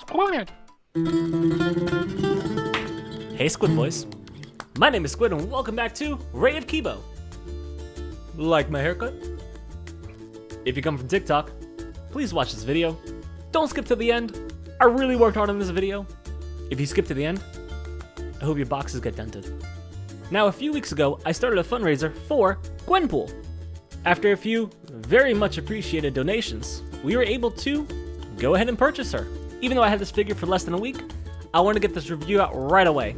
Squid. Hey Squid boys, my name is Squid and welcome back to Ray of Kibo. Like my haircut? If you come from TikTok, please watch this video. Don't skip to the end. I really worked hard on this video. If you skip to the end, I hope your boxes get dented. Now a few weeks ago, I started a fundraiser for Gwenpool. After a few very much appreciated donations, we were able to go ahead and purchase her. Even though I had this figure for less than a week, I want to get this review out right away.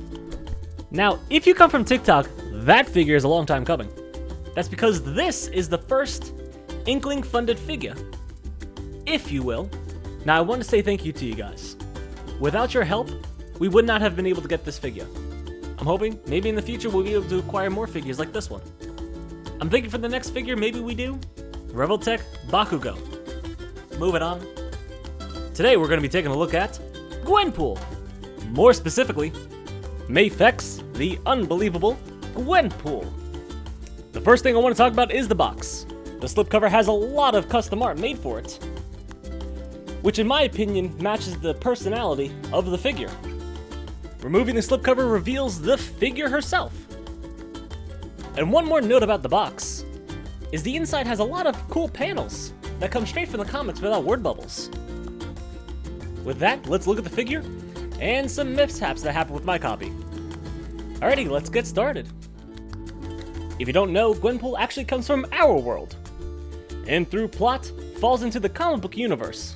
Now, if you come from TikTok, that figure is a long time coming. That's because this is the first Inkling funded figure, if you will. Now, I want to say thank you to you guys. Without your help, we would not have been able to get this figure. I'm hoping maybe in the future we'll be able to acquire more figures like this one. I'm thinking for the next figure, maybe we do Revoltech Bakugo. Moving on. Today we're going to be taking a look at Gwenpool. More specifically, Mafex, the unbelievable Gwenpool. The first thing I want to talk about is the box. The slipcover has a lot of custom art made for it, which in my opinion matches the personality of the figure. Removing the slipcover reveals the figure herself. And one more note about the box is the inside has a lot of cool panels that come straight from the comics without word bubbles. With that, let's look at the figure and some mishaps that happened with my copy. Alrighty, let's get started. If you don't know, Gwenpool actually comes from our world, and through plot, falls into the comic book universe.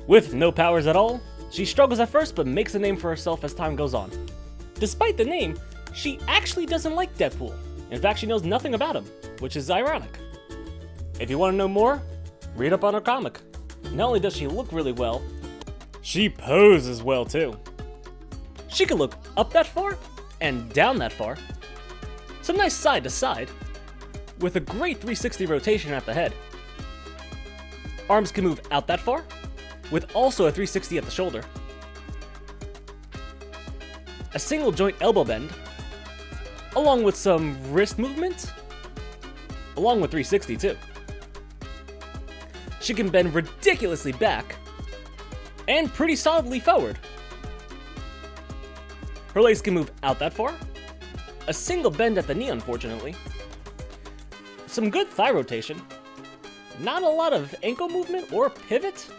With no powers at all, she struggles at first but makes a name for herself as time goes on. Despite the name, she actually doesn't like Deadpool. In fact, she knows nothing about him, which is ironic. If you want to know more, read up on her comic. Not only does she look really well, she poses well too. She can look up that far and down that far. Some nice side to side, with a great 360 rotation at the head. Arms can move out that far, with also a 360 at the shoulder. A single joint elbow bend, along with some wrist movement, along with 360 too. She can bend ridiculously back, and pretty solidly forward. Her legs can move out that far, a single bend at the knee unfortunately, some good thigh rotation, not a lot of ankle movement or pivot,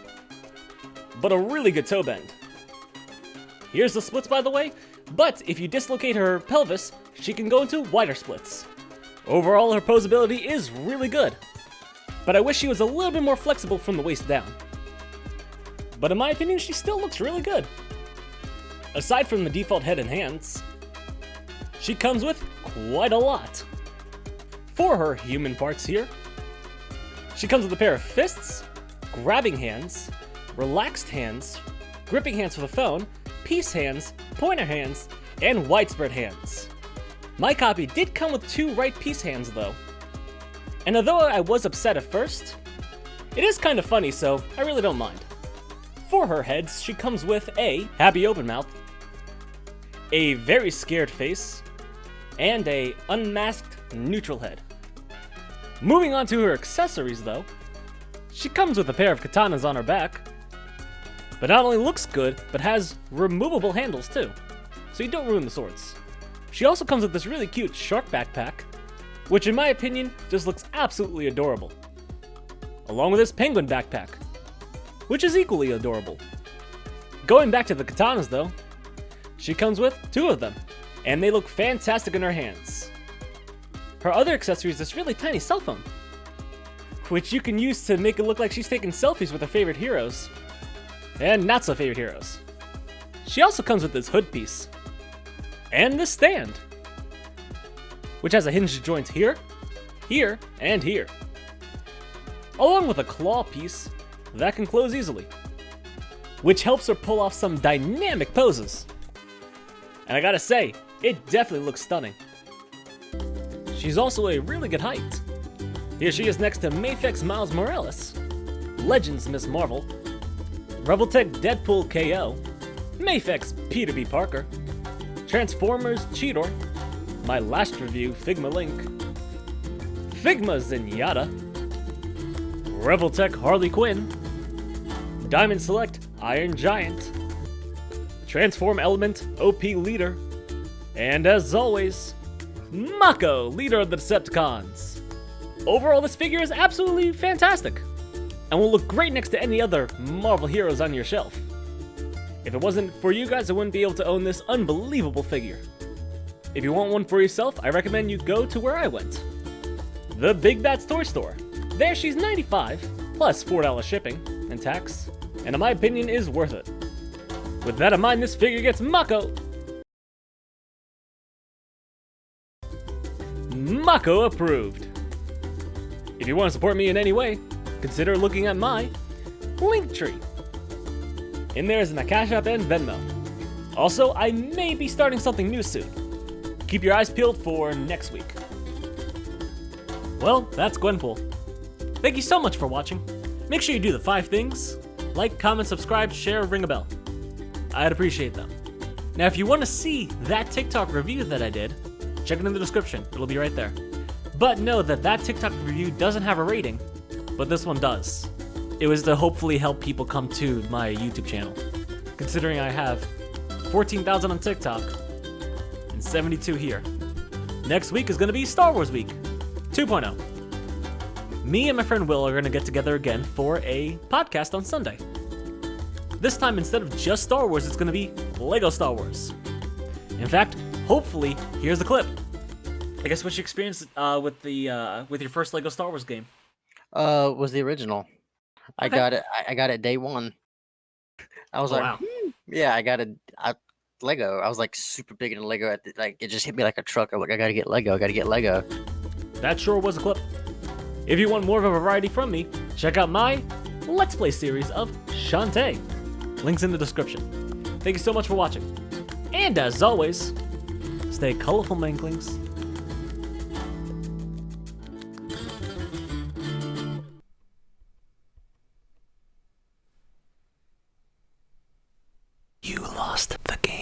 but a really good toe bend. Here's the splits by the way, but if you dislocate her pelvis, she can go into wider splits. Overall, her posability is really good, but I wish she was a little bit more flexible from the waist down. But in my opinion, she still looks really good. Aside from the default head and hands, she comes with quite a lot. For her human parts here, she comes with a pair of fists, grabbing hands, relaxed hands, gripping hands for the phone, peace hands, pointer hands, and widespread hands. My copy did come with 2 right peace hands though. And although I was upset at first, it is kind of funny, so I really don't mind. For her heads, she comes with a happy open mouth, a very scared face, and a unmasked neutral head. Moving on to her accessories though, she comes with a pair of katanas on her back, but not only looks good, but has removable handles too, so you don't ruin the swords. She also comes with this really cute shark backpack, which in my opinion just looks absolutely adorable, along with this penguin backpack, which is equally adorable. Going back to the katanas though, she comes with 2 of them, and they look fantastic in her hands. Her other accessory is this really tiny cell phone, which you can use to make it look like she's taking selfies with her favorite heroes, and not so favorite heroes. She also comes with this hood piece, and this stand, which has a hinged joint here, here, and here, along with a claw piece that can close easily, which helps her pull off some dynamic poses. And I gotta say, it definitely looks stunning. She's also a really good height. Here she is next to Mafex Miles Morales, Legends Miss Marvel, Revoltech Deadpool KO, Mafex Peter Parker, Transformers Cheetor, my last review Figma Link, Figma Zenyatta, Revoltech Harley Quinn, Diamond Select Iron Giant, Transform Element, OP Leader, and as always, Mako, Leader of the Decepticons. Overall, this figure is absolutely fantastic, and will look great next to any other Marvel heroes on your shelf. If it wasn't for you guys, I wouldn't be able to own this unbelievable figure. If you want one for yourself, I recommend you go to where I went. The Big Bad's Toy Store. There she's $95, plus $4 shipping and tax, and in my opinion is worth it. With that in mind, this figure gets Mako. Mako approved. If you want to support me in any way, consider looking at my Linktree. In there is my Cash App and Venmo. Also, I may be starting something new soon. Keep your eyes peeled for next week. Well, that's Gwenpool. Thank you so much for watching. Make sure you do the 5 things: like, comment, subscribe, share, ring a bell. I'd appreciate them. Now, if you want to see that TikTok review that I did, check it in the description. It'll be right there. But know that that TikTok review doesn't have a rating, but this one does. It was to hopefully help people come to my YouTube channel, considering I have 14,000 on TikTok and 72 here. Next week is going to be Star Wars Week 2.0. Me and my friend Will are going to get together again for a podcast on Sunday. This time, instead of just Star Wars, it's going to be Lego Star Wars. In fact, hopefully, here's the clip. I guess what's your experience with your first Lego Star Wars game? Was the original. I Okay. got it. I got it day one. I was like, wow. Yeah, I got Lego. I was like super big into Lego. Like it just hit me like a truck. I'm like, I gotta get Lego. I gotta get Lego. That sure was a clip. If you want more of a variety from me, check out my Let's Play series of Shantae. Links in the description. Thank you so much for watching. And as always, stay colorful, manklings. You lost the game.